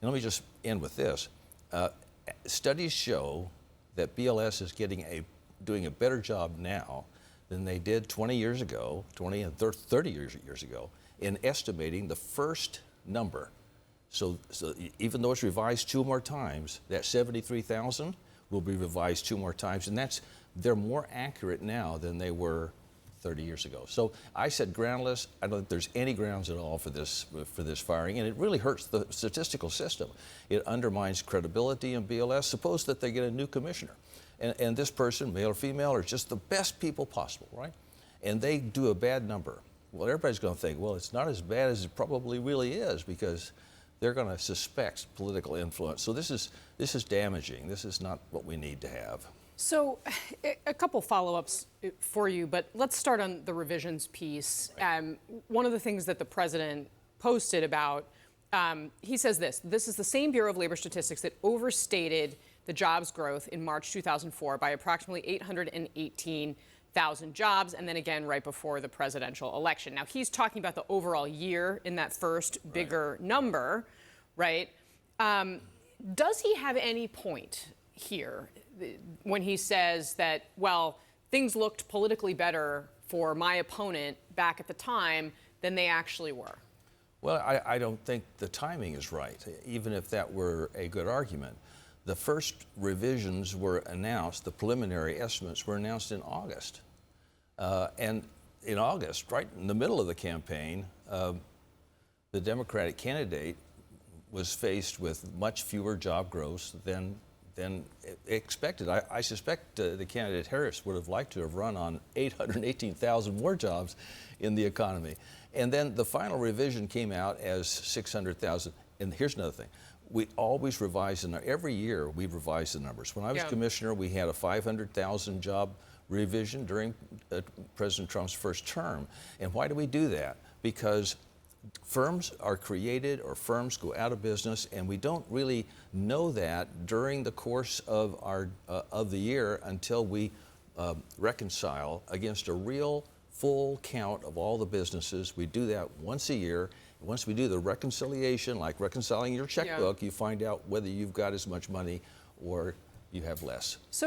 And let me just end with this. Studies show that BLS is doing a better job now than they did 20 years ago, 20 and 30 years ago, in estimating the first number. So even though it's revised 2 more times, that 73,000 will be revised 2 more times, and they're more accurate now than they were 30 years ago. So I said groundless. I don't think there's any grounds at all for this firing, and it really hurts the statistical system. It undermines credibility in BLS. Suppose that they get a new commissioner, and this person, male or female, are just the best people possible, right? And they do a bad number. Well, everybody's going to think, well, it's not as bad as it probably really is, because they're going to suspect political influence. So this is damaging. This is not what we need to have. So a couple follow-ups for you, but let's start on the revisions piece. Right. One of the things that the president posted about, he says this is the same Bureau of Labor Statistics that overstated the jobs growth in March 2004 by approximately 818,000 jobs, and then again right before the presidential election. Now, he's talking about the overall year in that first bigger number, right? Does he have any point here when he says that, well, things looked politically better for my opponent back at the time than they actually were? Well, I don't think the timing is right, even if that were a good argument. The first revisions were announced, the preliminary estimates were announced in August. And in August, right in the middle of the campaign, the Democratic candidate was faced with much fewer job growths than expected. I suspect the candidate Harris would have liked to have run on 818,000 more jobs in the economy. And then the final revision came out as 600,000. And here's another thing. We always revise the number. Every year we revise the numbers. When I was commissioner, we had a 500,000 job revision during President Trump's first term. And why do we do that? Because firms are created or firms go out of business, and we don't really know that during the course of the year until we reconcile against a real full count of all the businesses. We do that once a year. Once we do the reconciliation, like reconciling your checkbook, you find out whether you've got as much money or you have less.